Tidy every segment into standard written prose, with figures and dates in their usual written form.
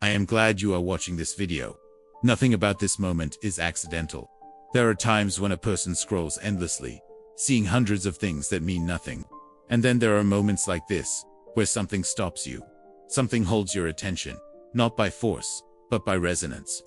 I am glad you are watching this video. Nothing about this moment is accidental. There are times when a person scrolls endlessly, seeing hundreds of things that mean nothing. And then there are moments like this, where something stops you. Something holds your attention, not by force, but by resonance.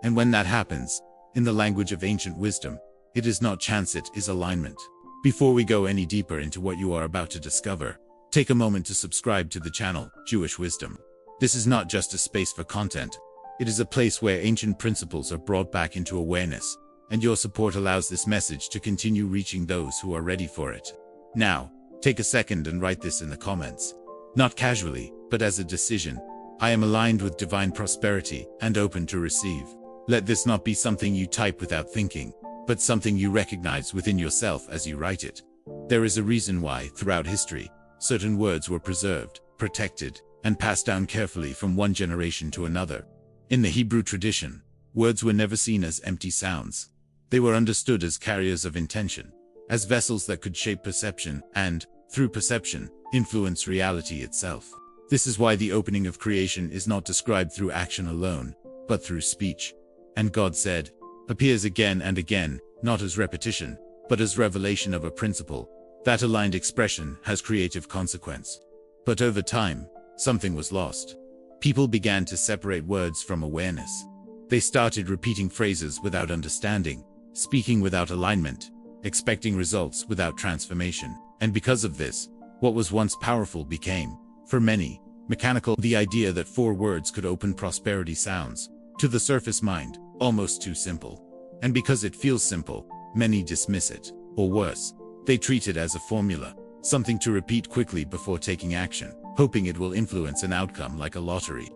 And when that happens, in the language of ancient wisdom, it is not chance, it is alignment. Before we go any deeper into what you are about to discover, take a moment to subscribe to the channel, Jewish Wisdom. This is not just a space for content. It is a place where ancient principles are brought back into awareness, and your support allows this message to continue reaching those who are ready for it. Now, take a second and write this in the comments. Not casually, but as a decision. I am aligned with divine prosperity and open to receive. Let this not be something you type without thinking, but something you recognize within yourself as you write it. There is a reason why, throughout history, certain words were preserved, protected, and passed down carefully from one generation to another. In the Hebrew tradition, words were never seen as empty sounds. They were understood as carriers of intention, as vessels that could shape perception and, through perception, influence reality itself. This is why the opening of creation is not described through action alone, but through speech. And God said, appears again and again, not as repetition, but as revelation of a principle. That aligned expression has creative consequence. But over time, something was lost. People began to separate words from awareness. They started repeating phrases without understanding, speaking without alignment, expecting results without transformation. And because of this, what was once powerful became, for many, mechanical. The idea that 4 words could open prosperity sounds, to the surface mind, almost too simple. And because it feels simple, many dismiss it, or worse, they treat it as a formula, something to repeat quickly before taking action, hoping it will influence an outcome like a lottery.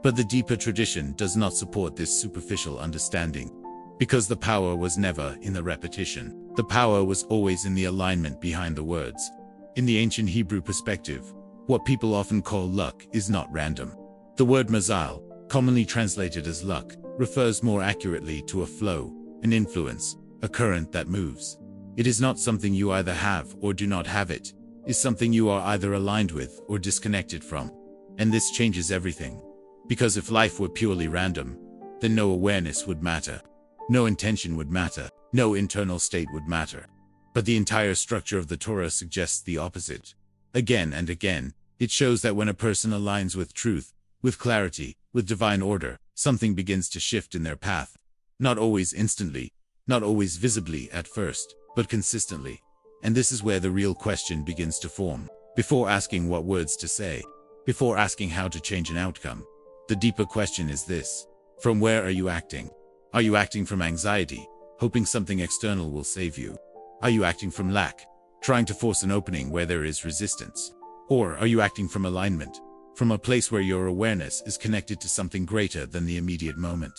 But the deeper tradition does not support this superficial understanding. Because the power was never in the repetition. The power was always in the alignment behind the words. In the ancient Hebrew perspective, what people often call luck is not random. The word mazal, commonly translated as luck, refers more accurately to a flow, an influence, a current that moves. It is not something you either have or do not have. It is something you are either aligned with or disconnected from. And this changes everything. Because if life were purely random, then no awareness would matter. No intention would matter. No internal state would matter. But the entire structure of the Torah suggests the opposite. Again and again, it shows that when a person aligns with truth, with clarity, with divine order, something begins to shift in their path. Not always instantly, not always visibly at first, but consistently. And this is where the real question begins to form. Before asking what words to say, before asking how to change an outcome, the deeper question is this: from where are you acting? Are you acting from anxiety, hoping something external will save you? Are you acting from lack, trying to force an opening where there is resistance? Or are you acting from alignment, from a place where your awareness is connected to something greater than the immediate moment?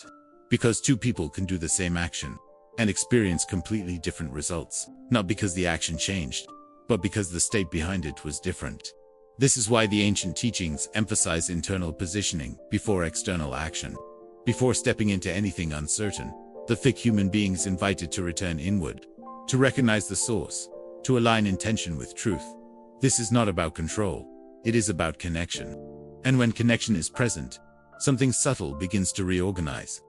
Because 2 people can do the same action and experience completely different results, not because the action changed, but because the state behind it was different. This is why the ancient teachings emphasize internal positioning before external action. Before stepping into anything uncertain, the thick human beings invited to return inward, to recognize the source, to align intention with truth. This is not about control, it is about connection. And when connection is present, something subtle begins to reorganize.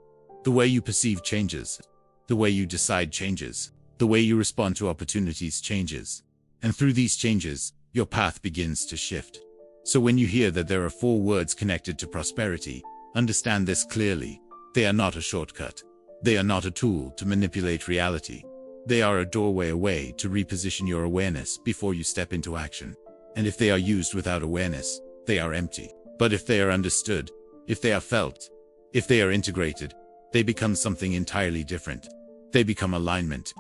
The way you perceive changes. The way you decide changes. The way you respond to opportunities changes. And through these changes, your path begins to shift. So when you hear that there are 4 words connected to prosperity, understand this clearly. They are not a shortcut. They are not a tool to manipulate reality. They are a doorway away to reposition your awareness before you step into action. And if they are used without awareness, they are empty. But if they are understood, if they are felt, if they are integrated, they become something entirely different. They become alignment.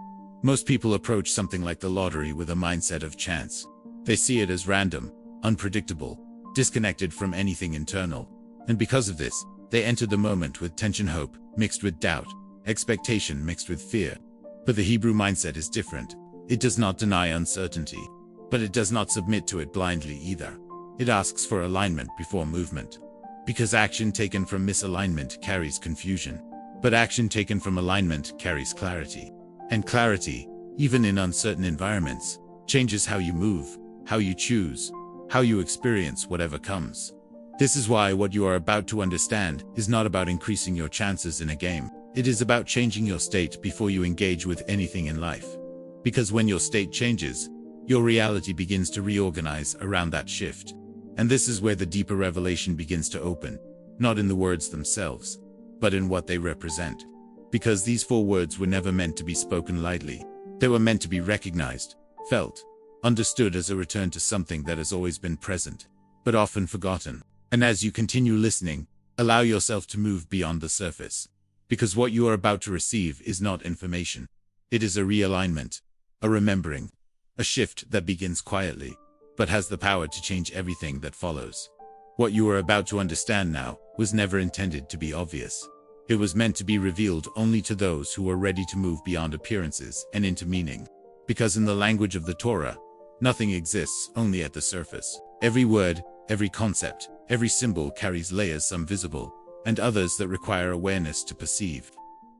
Most people approach something like the lottery with a mindset of chance. They see it as random, unpredictable, disconnected from anything internal. And because of this, they enter the moment with tension, hope, mixed with doubt, expectation mixed with fear. But the Hebrew mindset is different. It does not deny uncertainty, but it does not submit to it blindly either. It asks for alignment before movement. Because action taken from misalignment carries confusion. But action taken from alignment carries clarity. And clarity, even in uncertain environments, changes how you move, how you choose, how you experience whatever comes. This is why what you are about to understand is not about increasing your chances in a game. It is about changing your state before you engage with anything in life. Because when your state changes, your reality begins to reorganize around that shift. And this is where the deeper revelation begins to open, not in the words themselves, but in what they represent. Because these 4 words were never meant to be spoken lightly. They were meant to be recognized, felt, understood as a return to something that has always been present, but often forgotten. And as you continue listening, allow yourself to move beyond the surface. Because what you are about to receive is not information. It is a realignment, a remembering, a shift that begins quietly, but has the power to change everything that follows. What you are about to understand now was never intended to be obvious. It was meant to be revealed only to those who are ready to move beyond appearances and into meaning. Because in the language of the Torah, nothing exists only at the surface. Every word, every concept, every symbol carries layers, some visible, and others that require awareness to perceive.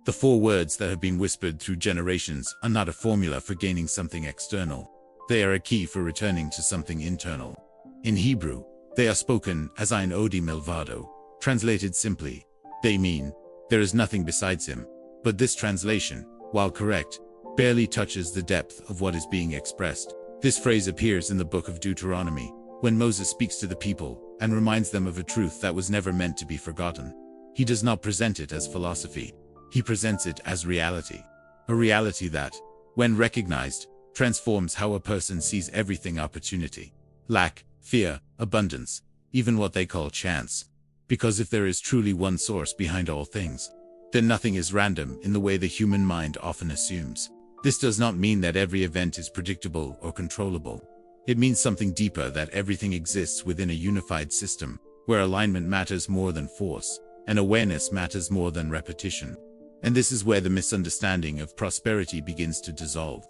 The 4 words that have been whispered through generations are not a formula for gaining something external. They are a key for returning to something internal. In Hebrew, they are spoken as Ein Odi Milvado. Translated simply, they mean, there is nothing besides him. But this translation, while correct, barely touches the depth of what is being expressed. This phrase appears in the book of Deuteronomy, when Moses speaks to the people and reminds them of a truth that was never meant to be forgotten. He does not present it as philosophy. He presents it as reality. A reality that, when recognized, transforms how a person sees everything: opportunity, lack, fear, abundance, even what they call chance. Because if there is truly one source behind all things, then nothing is random in the way the human mind often assumes. This does not mean that every event is predictable or controllable. It means something deeper: that everything exists within a unified system, where alignment matters more than force, and awareness matters more than repetition. And this is where the misunderstanding of prosperity begins to dissolve.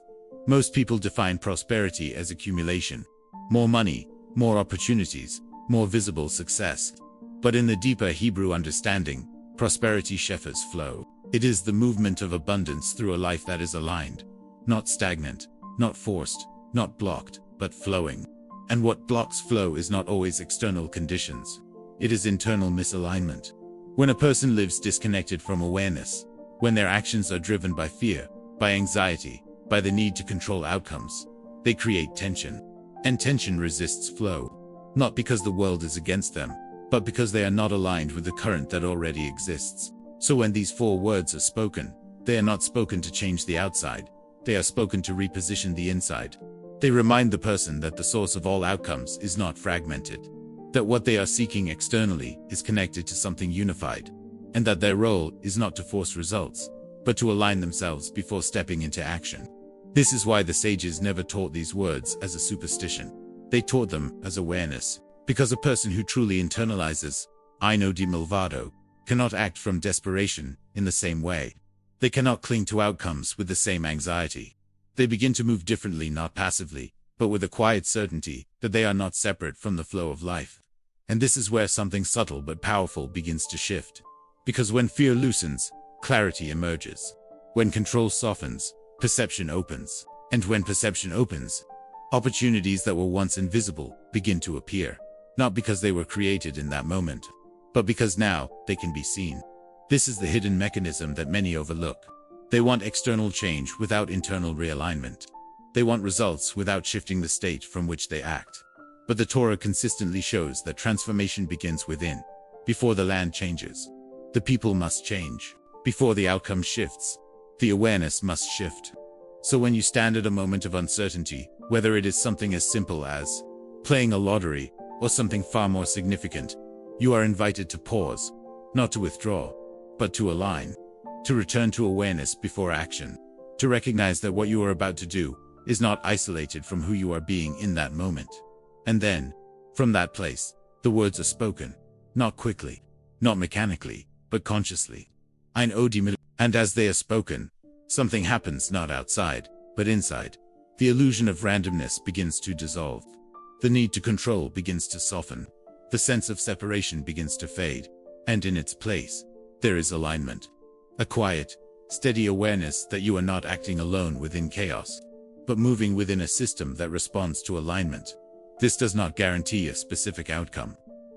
Most people define prosperity as accumulation: more money, more opportunities, more visible success. But in the deeper Hebrew understanding, prosperity shepherds flow. It is the movement of abundance through a life that is aligned, not stagnant, not forced, not blocked, but flowing. And what blocks flow is not always external conditions. It is internal misalignment. When a person lives disconnected from awareness, when their actions are driven by fear, by anxiety, by the need to control outcomes, they create tension. And tension resists flow, not because the world is against them, but because they are not aligned with the current that already exists. So when these 4 words are spoken, they are not spoken to change the outside. They are spoken to reposition the inside. They remind the person that the source of all outcomes is not fragmented, that what they are seeking externally is connected to something unified, and that their role is not to force results, but to align themselves before stepping into action. This is why the sages never taught these words as a superstition. They taught them as awareness, because a person who truly internalizes Ein Odi Milvado cannot act from desperation in the same way. They cannot cling to outcomes with the same anxiety. They begin to move differently, not passively, but with a quiet certainty that they are not separate from the flow of life. And this is where something subtle but powerful begins to shift. Because when fear loosens, clarity emerges. When control softens, perception opens. And when perception opens, opportunities that were once invisible begin to appear. Not because they were created in that moment, but because now they can be seen. This is the hidden mechanism that many overlook. They want external change without internal realignment. They want results without shifting the state from which they act. But the Torah consistently shows that transformation begins within. Before the land changes, the people must change. Before the outcome shifts, the awareness must shift. So when you stand at a moment of uncertainty, whether it is something as simple as playing a lottery or something far more significant, you are invited to pause, not to withdraw, but to align, to return to awareness before action, to recognize that what you are about to do is not isolated from who you are being in that moment. And then, from that place, the words are spoken, not quickly, not mechanically, but consciously. Ein Odi Milvado. And as they are spoken, something happens, not outside, but inside. The illusion of randomness begins to dissolve. The need to control begins to soften. The sense of separation begins to fade. And in its place, there is alignment. A quiet, steady awareness that you are not acting alone within chaos, but moving within a system that responds to alignment. This does not guarantee a specific outcome,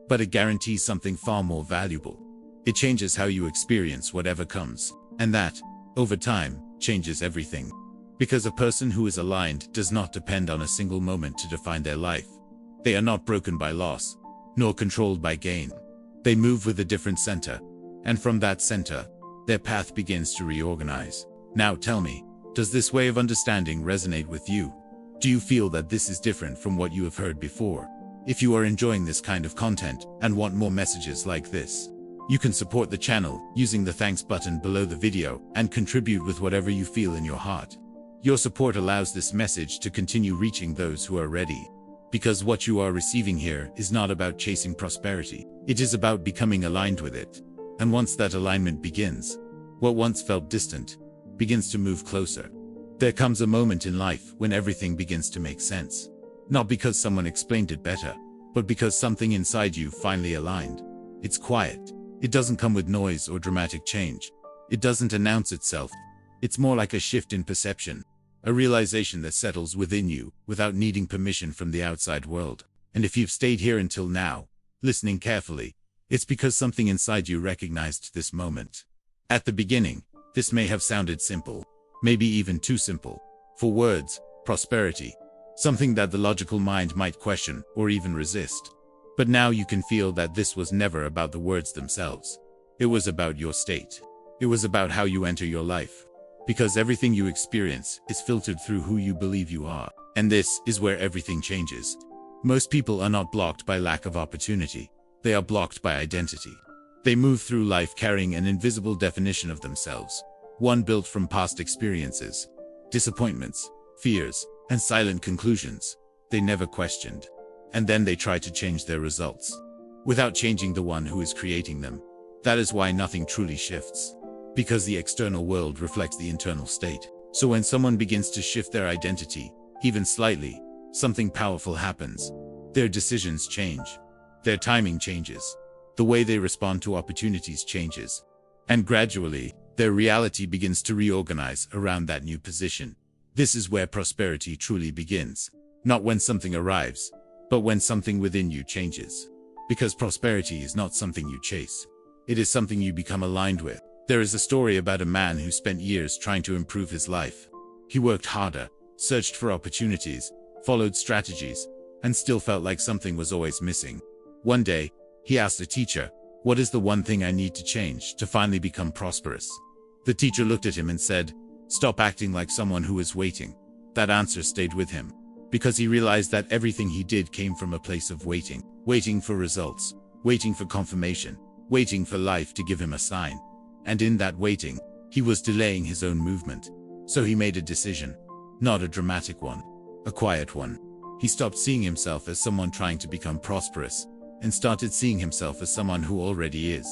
but it guarantees something far more valuable. It changes how you experience whatever comes, and that, over time, changes everything. Because a person who is aligned does not depend on a single moment to define their life. They are not broken by loss, nor controlled by gain. They move with a different center, and from that center, their path begins to reorganize. Now tell me, does this way of understanding resonate with you? Do you feel that this is different from what you have heard before? If you are enjoying this kind of content and want more messages like this, you can support the channel using the thanks button below the video and contribute with whatever you feel in your heart. Your support allows this message to continue reaching those who are ready. Because what you are receiving here is not about chasing prosperity. It is about becoming aligned with it. And once that alignment begins, what once felt distant begins to move closer. There comes a moment in life when everything begins to make sense. Not because someone explained it better, but because something inside you finally aligned. It's quiet. It doesn't come with noise or dramatic change. It doesn't announce itself. It's more like a shift in perception, a realization that settles within you without needing permission from the outside world. And if you've stayed here until now, listening carefully, it's because something inside you recognized this moment. At the beginning, this may have sounded simple, maybe even too simple. For words, prosperity, something that the logical mind might question or even resist. But now you can feel that this was never about the words themselves. It was about your state. It was about how you enter your life. Because everything you experience is filtered through who you believe you are. And this is where everything changes. Most people are not blocked by lack of opportunity. They are blocked by identity. They move through life carrying an invisible definition of themselves. One built from past experiences, disappointments, fears, and silent conclusions they never questioned. And then they try to change their results without changing the one who is creating them. That is why nothing truly shifts. Because the external world reflects the internal state. So when someone begins to shift their identity, even slightly, something powerful happens. Their decisions change. Their timing changes. The way they respond to opportunities changes. And gradually, their reality begins to reorganize around that new position. This is where prosperity truly begins. Not when something arrives, but when something within you changes. Because prosperity is not something you chase. It is something you become aligned with. There is a story about a man who spent years trying to improve his life. He worked harder, searched for opportunities, followed strategies, and still felt like something was always missing. One day, he asked a teacher, "What is the one thing I need to change to finally become prosperous?" The teacher looked at him and said, "Stop acting like someone who is waiting." That answer stayed with him, because he realized that everything he did came from a place of waiting. Waiting for results, waiting for confirmation, waiting for life to give him a sign. And in that waiting, he was delaying his own movement. So he made a decision. Not a dramatic one, a quiet one. He stopped seeing himself as someone trying to become prosperous, and started seeing himself as someone who already is.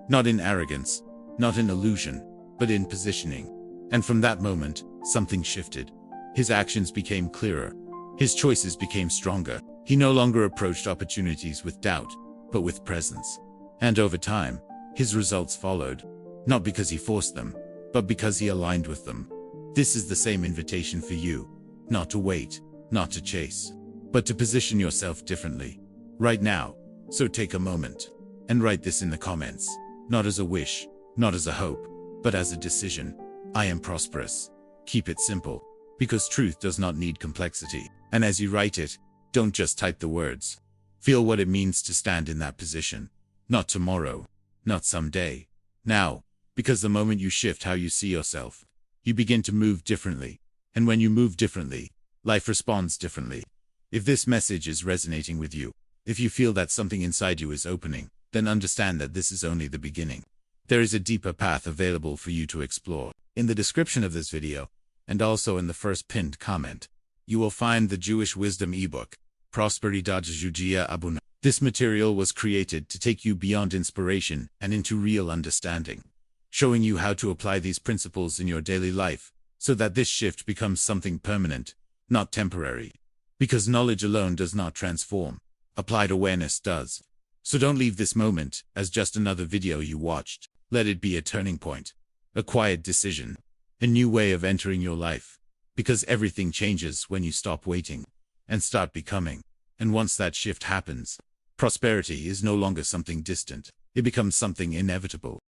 Not in arrogance, not in illusion, but in positioning. And from that moment, something shifted. His actions became clearer. His choices became stronger. He no longer approached opportunities with doubt, but with presence. And over time, his results followed. Not because he forced them, but because he aligned with them. This is the same invitation for you. Not to wait, not to chase, but to position yourself differently. Right now. So take a moment and write this in the comments. Not as a wish, not as a hope, but as a decision. I am prosperous. Keep it simple, because truth does not need complexity. And as you write it, don't just type the words. Feel what it means to stand in that position. Not tomorrow, not someday. Now. Because the moment you shift how you see yourself, you begin to move differently. And when you move differently, life responds differently. If this message is resonating with you, if you feel that something inside you is opening, then understand that this is only the beginning. There is a deeper path available for you to explore. In the description of this video, and also in the first pinned comment, you will find the Jewish Wisdom ebook, Prosperity Abuna. This material was created to take you beyond inspiration and into real understanding, showing you how to apply these principles in your daily life, so that this shift becomes something permanent, not temporary. Because knowledge alone does not transform. Applied awareness does. So don't leave this moment as just another video you watched. Let it be a turning point, a quiet decision, a new way of entering your life. Because everything changes when you stop waiting and start becoming. And once that shift happens, Prosperity is no longer something distant. It becomes something inevitable.